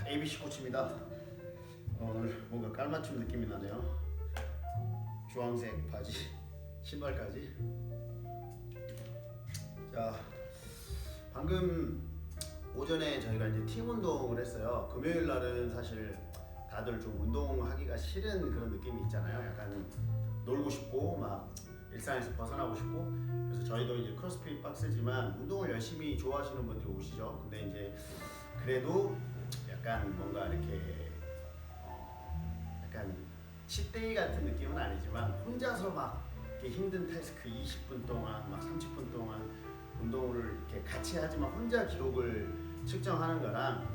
ABC 코치입니다. 오늘 뭔가 깔맞춤 느낌이 나네요. 주황색 바지, 신발까지. 자, 방금 오전에 저희가 이제 팀 운동을 했어요. 금요일 날은 사실 다들 좀 운동하기가 싫은 그런 느낌이 있잖아요. 약간 놀고 싶고 막 일상에서 벗어나고 싶고. 그래서 저희도 이제 크로스핏 박스지만 운동을 열심히 좋아하시는 분들이 오시죠. 근데 이제 그래도 약간 뭔가 이렇게 약간 칫데이 같은 느낌은 아니지만 혼자서 막 이렇게 힘든 태스크 20분 동안 막 30분 동안 운동을 이렇게 같이 하지만 혼자 기록을 측정하는 거랑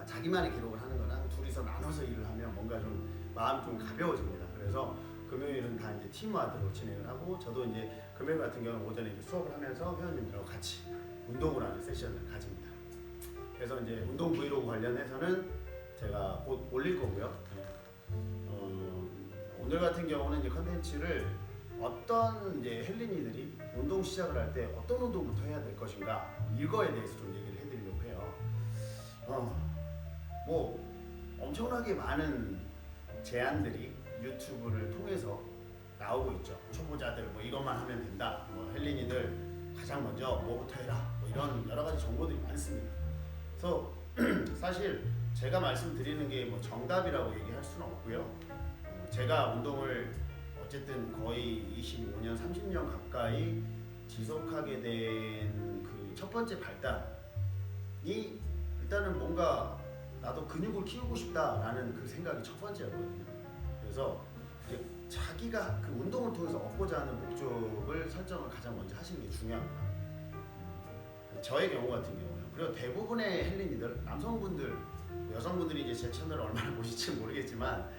자기만의 기록을 하는 거랑 둘이서 나눠서 일을 하면 뭔가 좀 마음이 좀 가벼워집니다. 그래서 금요일은 다 이제 팀워크로 진행을 하고, 저도 이제 금요일 같은 경우는 오전에 이제 수업을 하면서 회원님들하고 같이 운동을 하는 세션을 가집니다. 그래서 이제 운동 브이로그 관련해서는 제가 곧 올릴 거고요. 오늘 같은 경우는 이제 컨텐츠를 어떤 이제 헬린이들이 운동 시작을 할 때 어떤 운동부터 해야 될 것인가, 이거에 대해서 좀 얘기를 해드리려고 해요. 뭐 엄청나게 많은 제안들이 유튜브를 통해서 나오고 있죠. 초보자들 뭐 이것만 하면 된다, 뭐 헬린이들 가장 먼저 뭐부터 해라, 뭐 이런 여러 가지 정보들이 많습니다. 그래서 사실 제가 말씀드리는 게 뭐 정답이라고 얘기할 수는 없고요. 제가 운동을 어쨌든 거의 25년, 30년 가까이 지속하게 된 그 첫 번째 발단이 일단은 뭔가 나도 근육을 키우고 싶다라는 그 생각이 첫 번째였거든요. 그래서 자기가 그 운동을 통해서 얻고자 하는 목적을 설정을 가장 먼저 하시는 게 중요합니다. 저의 경우 같은 경우는, 그리고 대부분의 헬린이들, 남성분들, 여성분들이 이제 제 채널을 얼마나 보실지 모르겠지만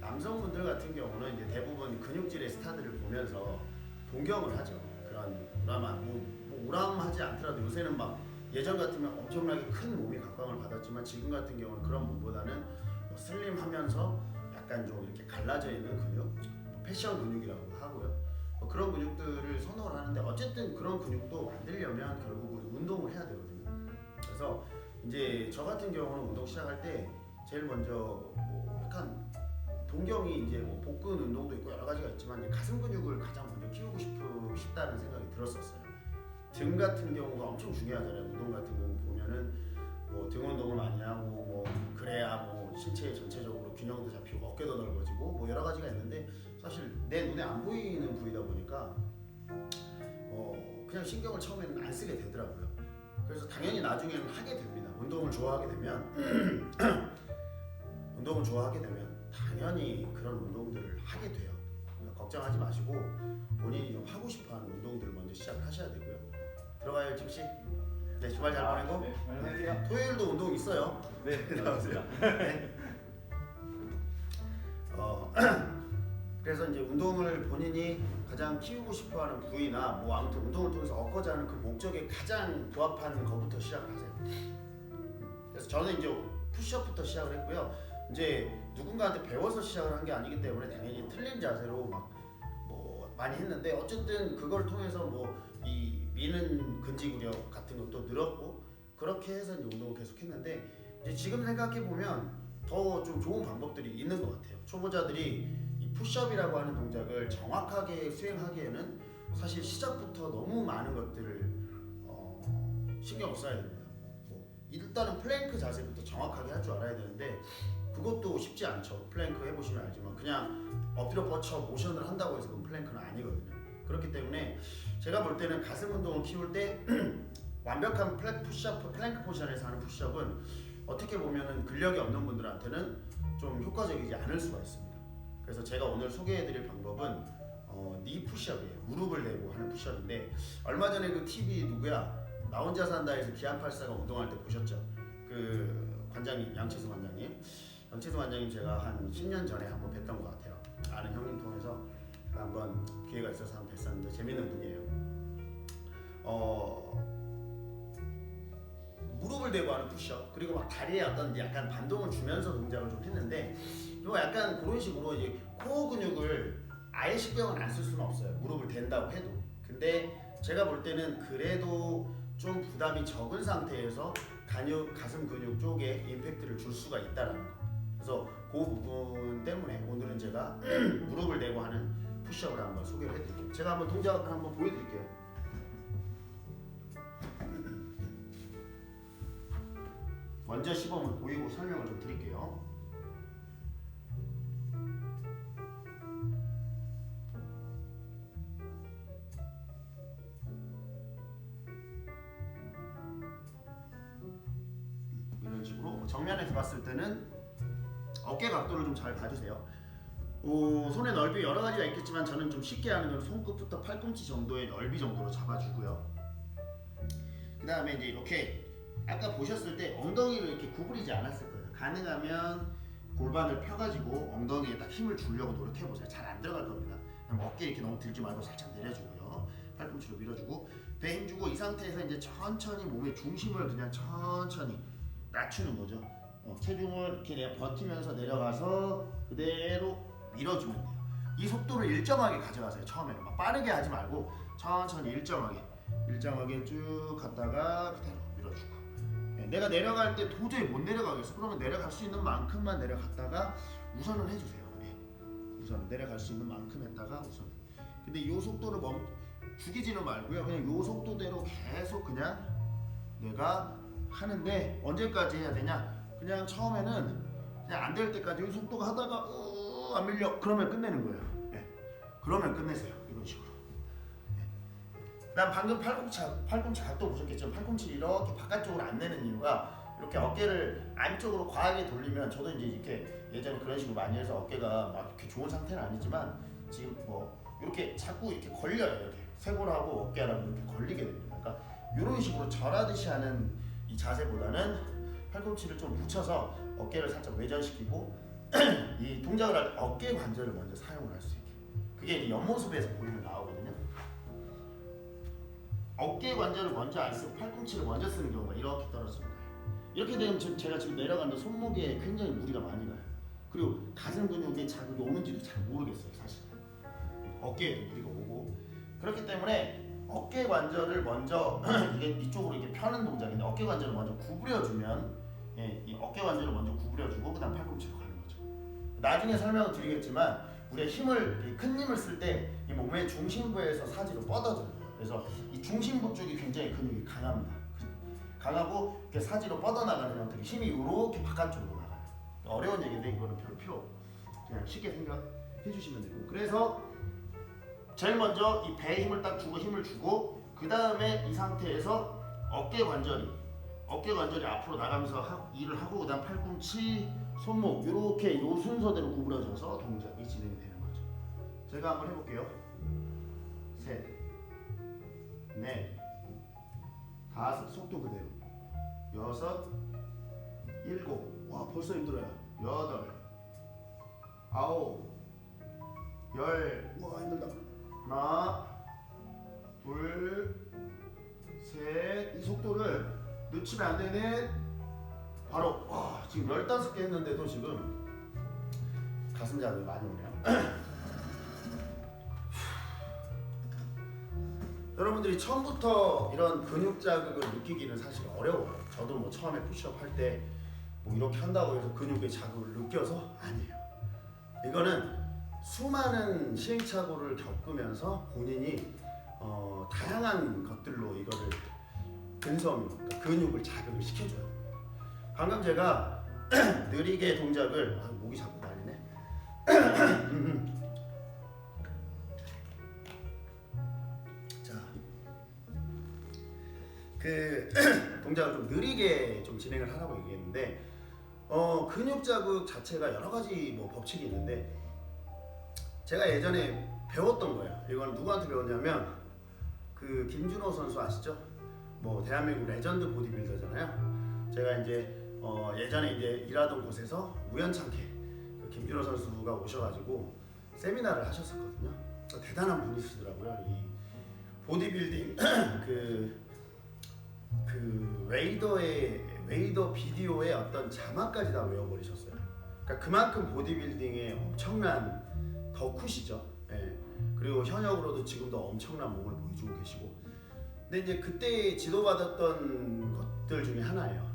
남성분들 같은 경우는 이제 대부분 근육질의 스타들을 보면서 동경을 하죠. 그런 우람한, 뭐 우람하지 않더라도 요새는 막 예전 같으면 엄청나게 큰 몸이 각광을 받았지만 지금 같은 경우는 그런 몸보다는 뭐 슬림하면서 약간 좀 이렇게 갈라져 있는 근육, 패션 근육이라고 하고요. 뭐 그런 근육들을 선호를 하는데, 어쨌든 그런 근육도 만들려면 결국 우리 운동을 해야 되거든요. 그래서 이제 저 같은 경우는 운동 시작할 때 제일 먼저 뭐 약간 동경이 이제 뭐 복근 운동도 있고 여러 가지가 있지만 이제 가슴 근육을 가장 먼저 키우고 싶다는 생각이 들었었어요. 등 같은 경우가 엄청 중요하잖아요. 운동 같은 경우 보면은 뭐 등 운동을 많이 하고 뭐 그래야 뭐 신체 전체적으로 균형도 잡히고 어깨도 넓어지고 뭐 여러 가지가 있는데, 사실 내 눈에 안 보이는 부위다 보니까 그냥 신경을 처음에는 안 쓰게 되더라고요. 그래서 당연히 나중에는 하게 됩니다. 운동을 좋아하게 되면 당연히 그런 운동들을 하게 돼요. 그러니까 걱정하지 마시고 본인이 좀 하고 싶어하는 운동들을 먼저 시작하셔야 되고요. 들어가요, 일찍. 네, 주말 잘 보내고. 네, 안녕하세요. 토요일도 운동 있어요. 네, 나오세요. 네. 그래서 이제 운동을 본인이 가장 키우고 싶어하는 부위나 뭐 아무튼 운동을 통해서 얻고자 하는 그 목적에 가장 부합하는 것부터 시작을 하세요. 그래서 저는 이제 푸시업부터 시작을 했고요. 이제 누군가한테 배워서 시작을 한 게 아니기 때문에 당연히 틀린 자세로 막 뭐 많이 했는데, 어쨌든 그걸 통해서 뭐 이 미는 근지구력 같은 것도 늘었고, 그렇게 해서 이제 운동을 계속 했는데, 이제 지금 생각해 보면 더 좀 좋은 방법들이 있는 것 같아요. 초보자들이 이 푸시업이라고 하는 동작을 정확하게 수행하기에는 사실 시작부터 너무 많은 것들을 신경 써야 됩니다. 뭐 일단은 플랭크 자세부터 정확하게 할 줄 알아야 되는데 그것도 쉽지 않죠. 플랭크 해보시면 알지만 그냥 엎드려 뻗쳐 모션을 한다고 해서 그건 플랭크는 아니거든요. 그렇기 때문에 제가 볼 때는 가슴 운동을 키울 때 완벽한 플랭크 포지션에서 하는 푸시업은 어떻게 보면은 근력이 없는 분들한테는 좀 효과적이지 않을 수가 있습니다. 그래서 제가 오늘 소개해드릴 방법은 니 푸시업이에요. 무릎을 대고 하는 푸시업인데, 얼마 전에 그 TV 누구야? 나 혼자 산다에서 기안84가 운동할 때 보셨죠? 그 관장님, 양치수 관장님. 양치수 관장님 제가 한 10년 전에 한번 뵀던 것 같아요. 아는 형님 통해서 한번 기회가 있어서 한번 뵀었는데 재밌는 분이에요. 무릎을 대고 하는 푸시업, 그리고 막 다리에 어떤 약간 반동을 주면서 동작을 좀 했는데, 이거 약간 그런 식으로 이제 코어 근육을 아예 신경을 안 쓸 수는 없어요. 무릎을 댄다고 해도. 근데 제가 볼 때는 그래도 좀 부담이 적은 상태에서 가슴 근육 쪽에 임팩트를 줄 수가 있다라는 거. 그래서 그 부분 때문에 오늘은 제가 무릎을 대고 하는 푸시업을 한번 소개를 해드릴게요. 제가 한번 동작을 한번 보여드릴게요. 먼저 시범을 보이고 설명을 좀 드릴게요. 이런 식으로 정면에서 봤을 때는 어깨 각도를 좀 잘 봐주세요. 손의 넓이 여러 가지가 있겠지만 저는 좀 쉽게 하는 건 손끝부터 팔꿈치 정도의 넓이 정도로 잡아주고요. 그 다음에 이제 이렇게 아까 보셨을 때 엉덩이를 이렇게 구부리지 않았을 거예요. 가능하면 골반을 펴가지고 엉덩이에 딱 힘을 주려고 노력해보세요. 잘 안 들어갈 겁니다. 어깨 이렇게 너무 들지 말고 살짝 내려주고요. 팔꿈치로 밀어주고 배 힘주고 이 상태에서 이제 천천히 몸의 중심을 그냥 천천히 낮추는 거죠. 체중을 이렇게 버티면서 내려가서 그대로 밀어주면 돼요. 이 속도를 일정하게 가져가세요. 처음에는 막 빠르게 하지 말고 천천히 일정하게 쭉 갔다가 그대로 밀어주고. 내가 내려갈 때 도저히 못 내려가겠어. 그러면 내려갈 수 있는 만큼만 내려갔다가 우선을 해주세요. 우선 내려갈 수 있는 만큼 했다가 우선. 근데 이 속도를 죽이지는 말고요. 그냥 이 속도대로 계속 그냥 내가 하는데 언제까지 해야 되냐? 그냥 처음에는 그냥 안 될 때까지 이 속도가 하다가 안 밀려. 그러면 끝내는 거예요. 그러면 끝내세요. 이런 식으로. 난 방금 팔꿈치 각도 보셨겠죠? 팔꿈치 이렇게 바깥쪽으로 안 내는 이유가 이렇게 어깨를 안쪽으로 과하게 돌리면 저도 이제 이렇게 예전에 그런 식으로 많이 해서 어깨가 막 이렇게 좋은 상태는 아니지만 지금 뭐 이렇게 자꾸 이렇게 걸려요. 이렇게 쇄골하고 어깨하고 이렇게 걸리게 됩니다. 그러니까 이런 식으로 절하듯이 하는 이 자세보다는 팔꿈치를 좀 붙여서 어깨를 살짝 외전시키고 이 동작을 할 때 어깨 관절을 먼저 사용을 할 수 있게. 그게 이제 옆모습에서 보이면 나오거든요. 어깨 관절을 먼저 안 쓰고 팔꿈치를 먼저 쓰는 경우가 이렇게 떨어지는 거예요. 이렇게 되면 제가 지금 내려가는데 손목에 굉장히 무리가 많이 가요. 그리고 가슴 근육에 자극이 오는지도 잘 모르겠어요, 사실. 어깨에도 무리가 오고. 그렇기 때문에 어깨 관절을 먼저 이게 이쪽으로 이렇게 펴는 동작인데 어깨 관절을 먼저 구부려주면 이 어깨 관절을 먼저 구부려주고 그다음 팔꿈치로 가는 거죠. 나중에 설명을 드리겠지만 우리가 큰 힘을 쓸 때 이 몸의 중심부에서 사지로 뻗어져요. 그래서 이 중심부 쪽이 굉장히 근육이 강합니다. 강하고 이렇게 사지로 뻗어나가는 형태의 힘이 이렇게 바깥쪽으로 나가요. 어려운 얘기인데 이거는 별로 필요 없고 그냥 쉽게 생각해 주시면 되고. 그래서 제일 먼저 이 배에 힘을 딱 주고 힘을 주고 그 다음에 이 상태에서 어깨 관절이 앞으로 나가면서 일을 하고 그다음 팔꿈치, 손목 이렇게 요 순서대로 구부러져서 동작이 진행이 되는 거죠. 제가 한번 해볼게요. 셋, 넷, 다섯, 속도 그대로. 여섯, 일곱. 와 벌써 힘들어요. 여덟, 아홉, 열. 와 힘들다. 하나, 둘, 셋. 이 속도를 놓치면 안 되는. 바로 지금 15개 했는데도 지금 가슴 자극이 많이 오네요. 여러분들이 처음부터 이런 근육 자극을 느끼기는 사실 어려워요. 저도 뭐 처음에 푸시업 할 때 뭐 이렇게 한다고 해서 근육의 자극을 느껴서 아니에요. 이거는 수많은 시행착오를 겪으면서 본인이 다양한 것들로 이거를 그러니까 근육을 자극을 시켜줘요. 방금 제가 느리게 동작을 목이 자꾸 날리네. 자, 그 동작을 좀 느리게 좀 진행을 하라고 얘기했는데 근육 자극 자체가 여러 가지 뭐 법칙이 있는데 제가 예전에 배웠던 거예요. 이건 누구한테 배웠냐면 그 김준호 선수 아시죠? 뭐 대한민국 레전드 보디빌더잖아요. 제가 이제 예전에 이제 일하던 곳에서 우연찮게 그 김준호 선수가 오셔가지고 세미나를 하셨었거든요. 대단한 분이시더라고요. 이 보디빌딩 그 웨이더 비디오의 어떤 자막까지 다 외워버리셨어요. 그러니까 그만큼 보디빌딩에 엄청난 덕후시죠. 예. 그리고 현역으로도 지금도 엄청난 몸을 보여주고 계시고. 근데 이제 그때 지도받았던 것들 중에 하나예요.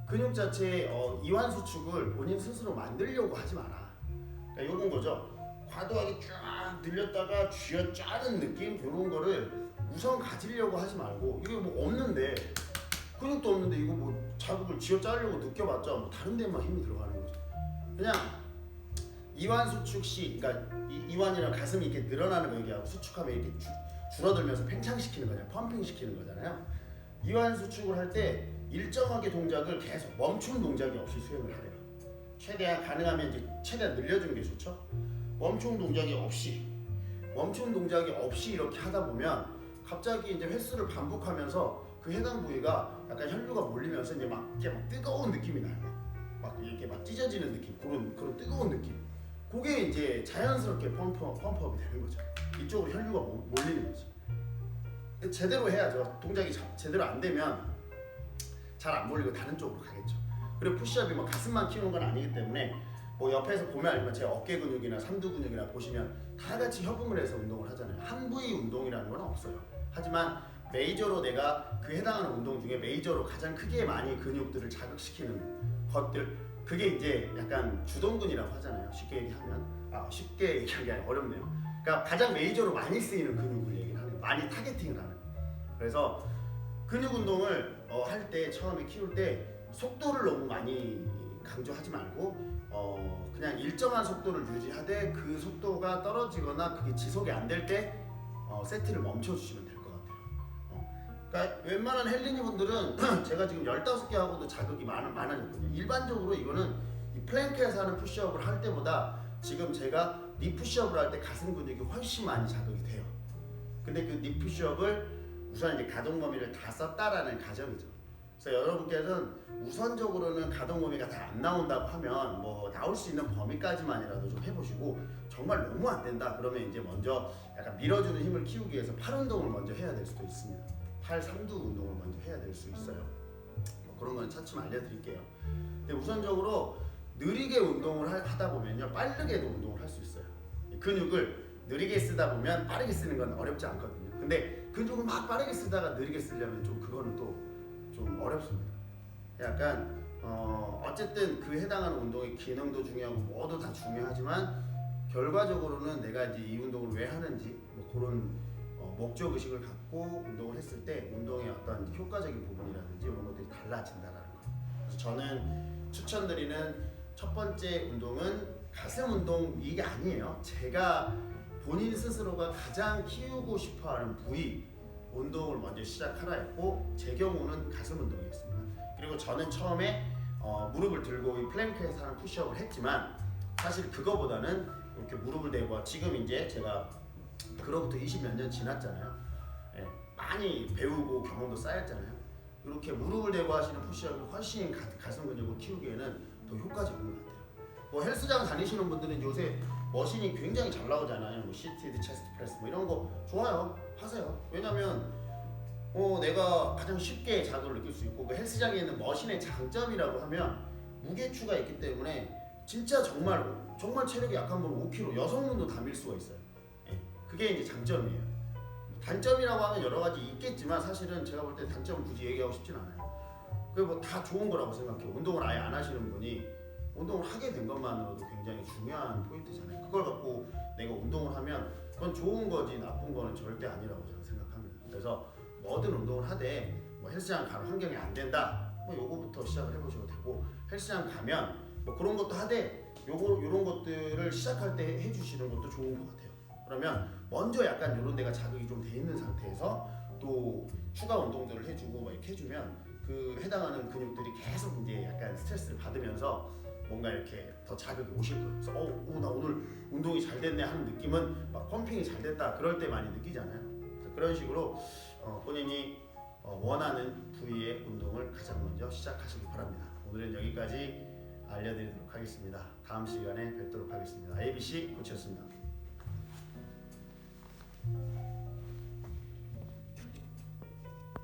근육 자체의 이완 수축을 본인 스스로 만들려고 하지 마라. 그러니까 이런 거죠. 과도하게 쫙 늘렸다가 쥐어 짜는 느낌 이런 거를 우선 가지려고 하지 말고 이게 뭐 없는데 근육도 없는데 이거 뭐 자극을 쥐어 짜려고 느껴봤자 뭐 다른 데만 힘이 들어가는 거죠. 그냥 이완 수축 시, 그러니까 이완이랑 가슴이 이렇게 늘어나는 거 얘기하고 수축하면 이렇게 줄어들면서 팽창시키는 거잖아요. 펌핑 시키는 거잖아요. 이완 수축을 할 때 일정하게 동작을 계속 멈춤 동작이 없이 수행을 하래요. 최대한 가능하면 이제 최대한 늘려주는 게 좋죠. 멈춤 동작이 없이 이렇게 하다 보면 갑자기 이제 횟수를 반복하면서 그 해당 부위가 약간 혈류가 몰리면서 이제 막 이렇게 막 뜨거운 느낌이 나요. 막 이렇게 막 찢어지는 느낌, 그런 뜨거운 느낌. 그게 이제 자연스럽게 펌프업이 되는 거죠. 이쪽으로 혈류가 몰리는 거죠. 제대로 해야죠. 동작이 제대로 안 되면 잘 안 몰리고 다른 쪽으로 가겠죠. 그리고 푸시업이 뭐 가슴만 키우는 건 아니기 때문에 뭐 옆에서 보면 알지만 제 어깨 근육이나 삼두 근육이나 보시면 다 같이 협음을 해서 운동을 하잖아요. 한 부위 운동이라는 건 없어요. 하지만 메이저로 내가 그 해당하는 운동 중에 메이저로 가장 크게 많이 근육들을 자극시키는 것들, 그게 이제 약간 주동근이라고 하잖아요. 쉽게 얘기하면 쉽게 얘기하기 어렵네요. 그러니까 가장 메이저로 많이 쓰이는 근육을 얘기를 하는, 많이 타겟팅을 하는. 그래서 근육 운동을 할 때 처음에 키울 때 속도를 너무 많이 강조하지 말고 그냥 일정한 속도를 유지하되 그 속도가 떨어지거나 그게 지속이 안 될 때 세트를 멈춰주시면 될 것 같아요. 그러니까 웬만한 헬린이 분들은 제가 지금 15개 하고도 자극이 많아졌거든요. 일반적으로 이거는 이 플랭크에서 하는 푸시업을 할 때보다 지금 제가 니 푸시업을 할 때 가슴 근육이 훨씬 많이 자극이 돼요. 근데 그 니 푸시업을 우선 이제 가동 범위를 다 썼다라는 가정이죠. 그래서 여러분께서는 우선적으로는 가동 범위가 다 안 나온다고 하면 뭐 나올 수 있는 범위까지만이라도 좀 해보시고 정말 너무 안 된다 그러면 이제 먼저 약간 밀어주는 힘을 키우기 위해서 팔 운동을 먼저 해야 될 수도 있습니다. 팔 삼두 운동을 먼저 해야 될 수 있어요. 뭐 그런 건 차츰 알려드릴게요. 근데 우선적으로 느리게 운동을 하다 보면요 빠르게도 운동을 할 수 있어요. 근육을 느리게 쓰다 보면 빠르게 쓰는 건 어렵지 않거든요. 근데 근육을 막 빠르게 쓰다가 느리게 쓰려면 좀 그거는 또 좀 어렵습니다. 약간 어쨌든 그 해당하는 운동의 기능도 중요하고 뭐도 다 중요하지만 결과적으로는 내가 이제 이 운동을 왜 하는지 뭐 그런 목적 의식을 갖고 운동을 했을 때 운동의 어떤 효과적인 부분이라든지 이런 것들이 달라진다라는 거. 그래서 저는 추천드리는 첫 번째 운동은 가슴 운동 이게 아니에요. 제가 본인 스스로가 가장 키우고 싶어하는 부위 운동을 먼저 시작하라 했고 제 경우는 가슴 운동이었습니다. 그리고 저는 처음에 무릎을 들고 이 플랭크에서 하는 푸시업을 했지만 사실 그거보다는 이렇게 무릎을 대고 지금 이제 제가 그로부터 20몇 년 지났잖아요. 예, 많이 배우고 경험도 쌓였잖아요. 이렇게 무릎을 대고 하시는 푸시업이 훨씬 가슴 근육을 키우기에는 더 효과적인 것 같아요. 뭐 헬스장 다니시는 분들은 요새 머신이 굉장히 잘 나오잖아요. 뭐 시티드, 체스트 프레스 뭐 이런 거 좋아요. 하세요. 왜냐면 내가 가장 쉽게 자극을 느낄 수 있고 그 헬스장에 있는 머신의 장점이라고 하면 무게추가 있기 때문에 진짜 정말 체력이 약한 분 5kg 여성분도 다 밀 수가 있어요. 예, 그게 이제 장점이에요. 단점이라고 하면 여러 가지 있겠지만 사실은 제가 볼 때 단점을 굳이 얘기하고 싶진 않아요. 그게 뭐 다 좋은 거라고 생각해요. 운동을 아예 안 하시는 분이 운동을 하게 된 것만으로도 굉장히 중요한 포인트잖아요. 그걸 갖고 내가 운동을 하면 그건 좋은 거지 나쁜 거는 절대 아니라고 저는 생각합니다. 그래서 뭐든 운동을 하되 뭐 헬스장 가는 환경이 안 된다 뭐 요거부터 시작을 해보셔도 되고 헬스장 가면 뭐 그런 것도 하되 요런 것들을 시작할 때 해주시는 것도 좋은 것 같아요. 그러면 먼저 약간 요런 데가 자극이 좀 돼 있는 상태에서 또 추가 운동들을 해주고 막 이렇게 해주면 그 해당하는 근육들이 계속 이제 약간 스트레스를 받으면서 뭔가 이렇게 더 자극이 오실 거예요. 그래서 나 오늘 운동이 잘 됐네 하는 느낌은 막 펌핑이 잘 됐다 그럴 때 많이 느끼잖아요. 그런 식으로 본인이 원하는 부위의 운동을 가장 먼저 시작하시기 바랍니다. 오늘은 여기까지 알려드리도록 하겠습니다. 다음 시간에 뵙도록 하겠습니다. ABC 코치였습니다.